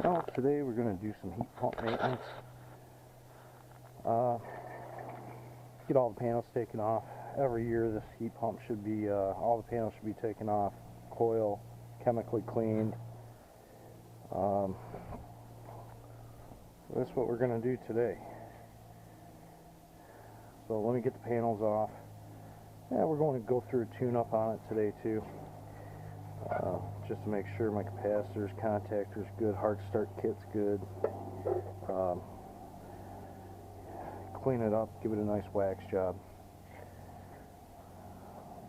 Well, today we're going to do some heat pump maintenance. Get all the panels taken off. Every year this heat pump should be, all the panels should be taken off, coil chemically cleaned. So that's what we're going to do today. So let me get the panels off. Yeah, we're going to go through a tune-up on it today too. Just to make sure my capacitors, contactors good, hard start kit's good. Clean it up, give it a nice wax job.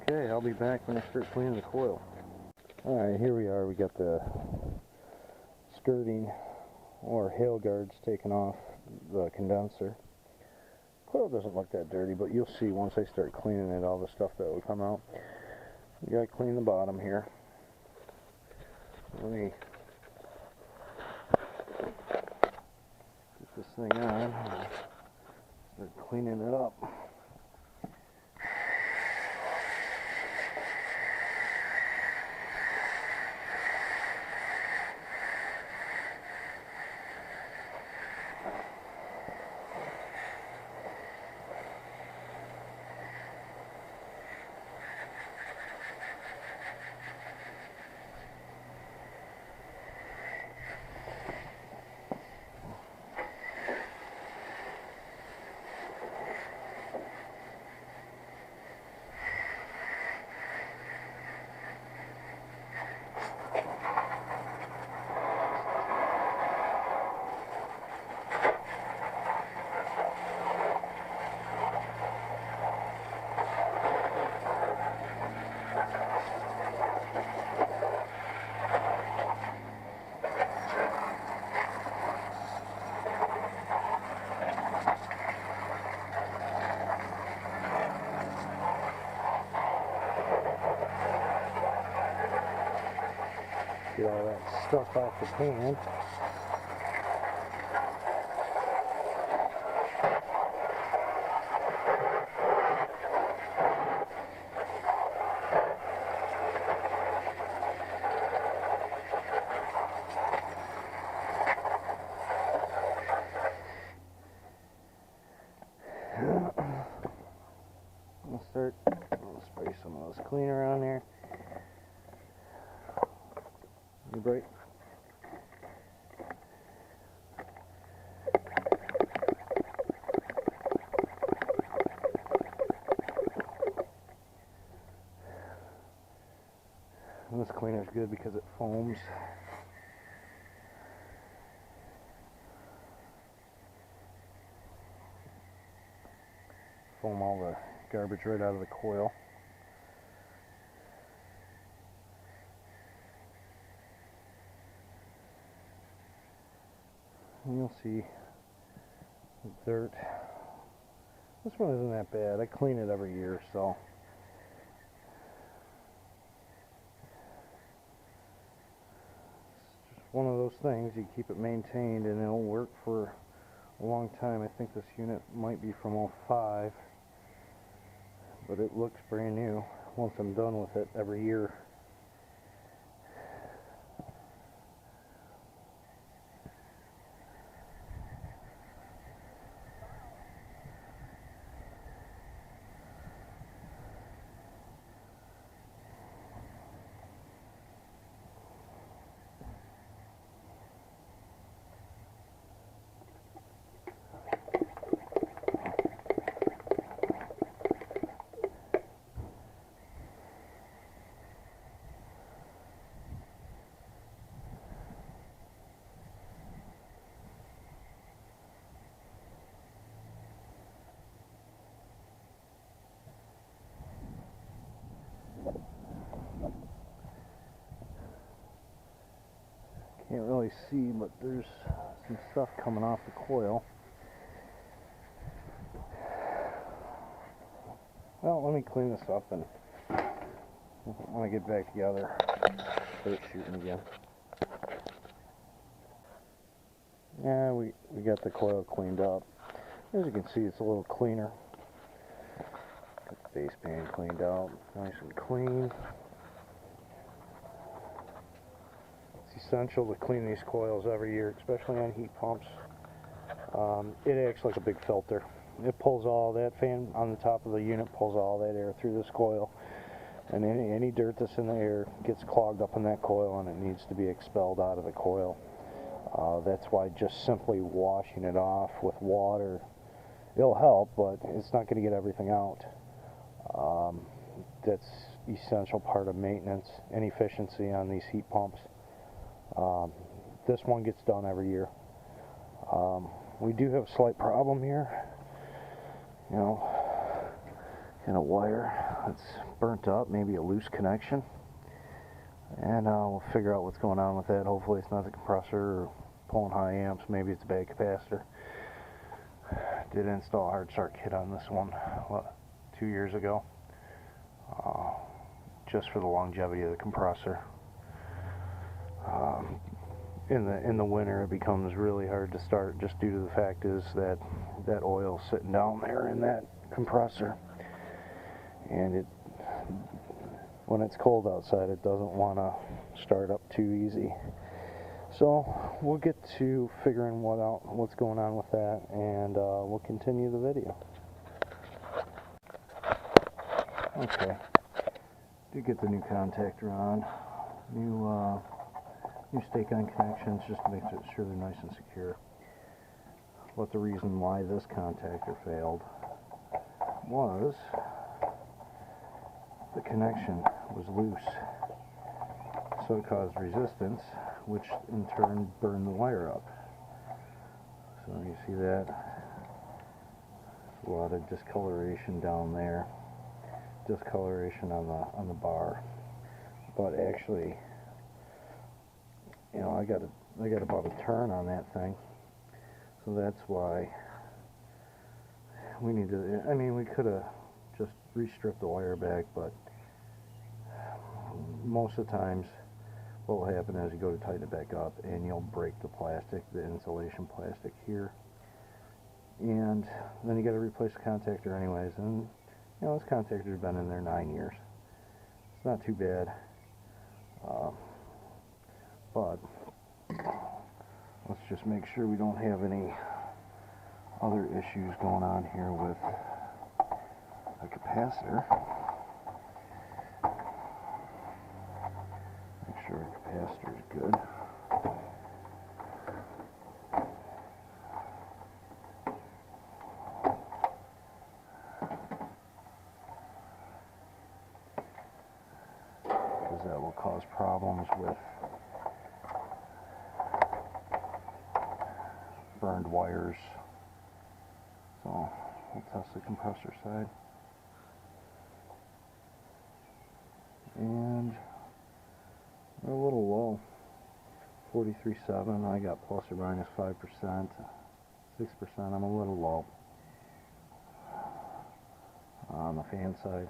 Okay, I'll be back when I start cleaning the coil. Alright, here we are. We got the skirting or hail guards taken off the condenser. Coil doesn't look that dirty, but you'll see once I start cleaning it, all the stuff that will come out. We gotta clean the bottom here. Let me get this thing on and start cleaning it up. Get all that stuff off the pan. I'll spray some of this cleaner on there. Bright. And this cleaner is good because it foams. Foam all the garbage right out of the coil. And you'll see the dirt. This one isn't that bad. I clean it every year, so it's just one of those things. You keep it maintained and it'll work for a long time. I think this unit might be from '05, but it looks brand new once I'm done with it every year. Can't really see, but there's some stuff coming off the coil. Well, let me clean this up, and when I get back together, start shooting again. Yeah, we got the coil cleaned up. As you can see, it's a little cleaner. Got the base pan cleaned out, nice and clean. essential to clean these coils every year, especially on heat pumps. It acts like a big filter. It pulls all that fan on the top of the unit, pulls all that air through this coil, and any dirt that's in the air gets clogged up in that coil, and it needs to be expelled out of the coil. That's why just simply washing it off with water, it'll help, but it's not going to get everything out. That's essential part of maintenance and efficiency on these heat pumps. This one gets done every year. We do have a slight problem here. You know, in a wire that's burnt up, maybe a loose connection, and we'll figure out what's going on with that. Hopefully it's not the compressor or pulling high amps, maybe it's a bad capacitor. Did install a hard start kit on this one 2 years ago, just for the longevity of the compressor. In the winter it becomes really hard to start, just due to the fact is that oil's sitting down there in that compressor, and when it's cold outside it doesn't want to start up too easy. So we'll get to figuring what's going on with that, and we'll continue the video. Okay, did get the new contactor on, new stake-on connections, just to make sure they're nice and secure. But the reason why this contactor failed was the connection was loose, so it caused resistance, which in turn burned the wire up. So you see that? There's a lot of discoloration down there, discoloration on the bar. But actually, you know, I got about a turn on that thing, so that's why we need to. I mean, we could have just restripped the wire back, but most of the times what will happen is you go to tighten it back up and you'll break the plastic, the insulation plastic here, and then you got to replace the contactor anyways. And you know, this contactor's been in there 9 years. It's not too bad. But let's just make sure we don't have any other issues going on here with the capacitor. Make sure our capacitor is good. Because that will cause problems with burned wires. So we'll test the compressor side, and we're a little low, 43.7. I got plus or minus 5%, 6%. I'm a little low on the fan side.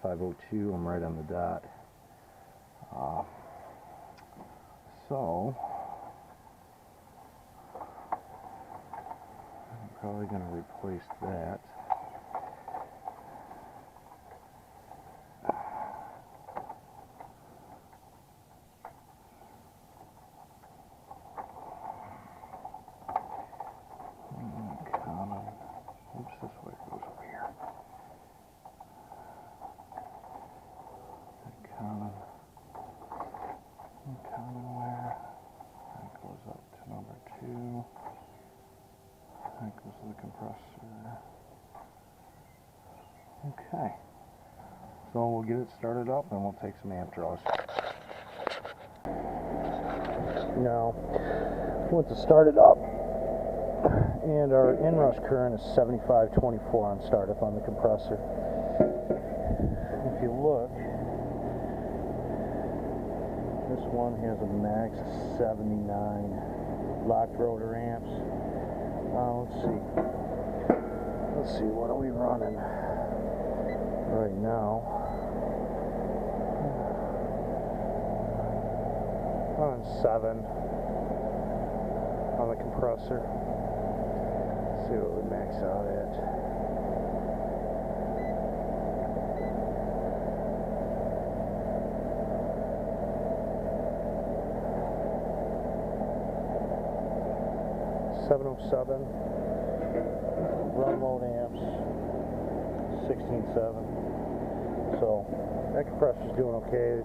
502. I'm right on the dot. So probably going to replace that. Common. Oops, this way goes over here. Common wire. That goes up to number 2. That goes to the compressor. Okay, so we'll get it started up and we'll take some amp draws. Now, we went to start it up, and our inrush current is 75.24 on startup on the compressor. If you look, this one has a max of 79 locked rotor amps. Let's see, what are we running right now? On 7 on the compressor. Let's see what we max out at. 707, run load amps, 16.7. So that compressor's doing okay.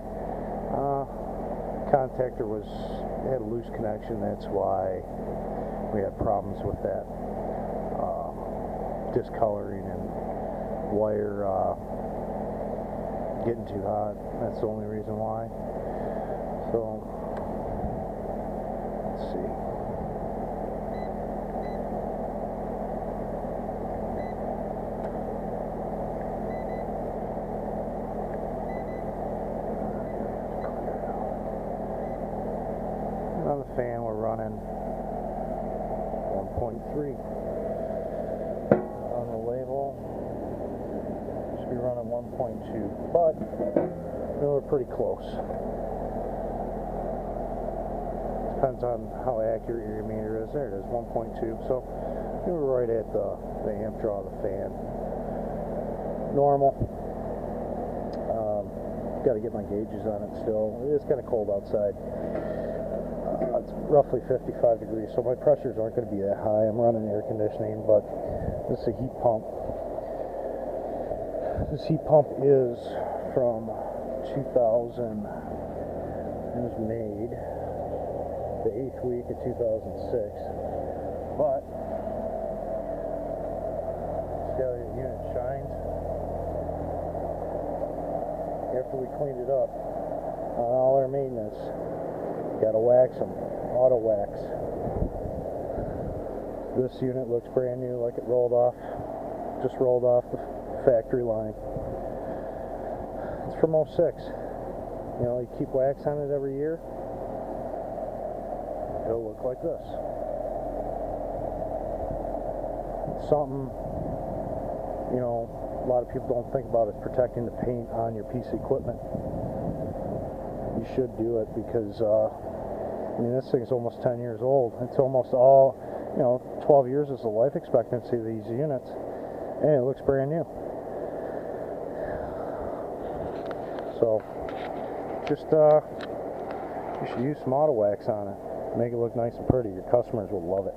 Contactor had a loose connection. That's why we had problems with that discoloring and wire getting too hot. That's the only reason why. So let's see. On the fan we're running 1.3. On the label should be running 1.2, but we're pretty close. Depends on how accurate your meter is. There it is, 1.2. So we were right at the amp draw of the fan. Normal. Got to get my gauges on it still. It is kind of cold outside. It's roughly 55 degrees, so my pressures aren't going to be that high. I'm running air conditioning, but this is a heat pump. This heat pump is from 2000. It was made the 8th week of 2006, but see how the unit shines? After we cleaned it up on all our maintenance, gotta wax them, auto wax. This unit looks brand new, like it just rolled off the factory line. It's from 06. You know, you keep wax on it every year, it'll look like this. It's something, you know, a lot of people don't think about is protecting the paint on your piece of equipment. You should do it because, I mean, this thing's almost 10 years old. It's almost all, you know, 12 years is the life expectancy of these units, and it looks brand new. So, just, you should use some auto wax on it. Make it look nice and pretty. Your customers will love it.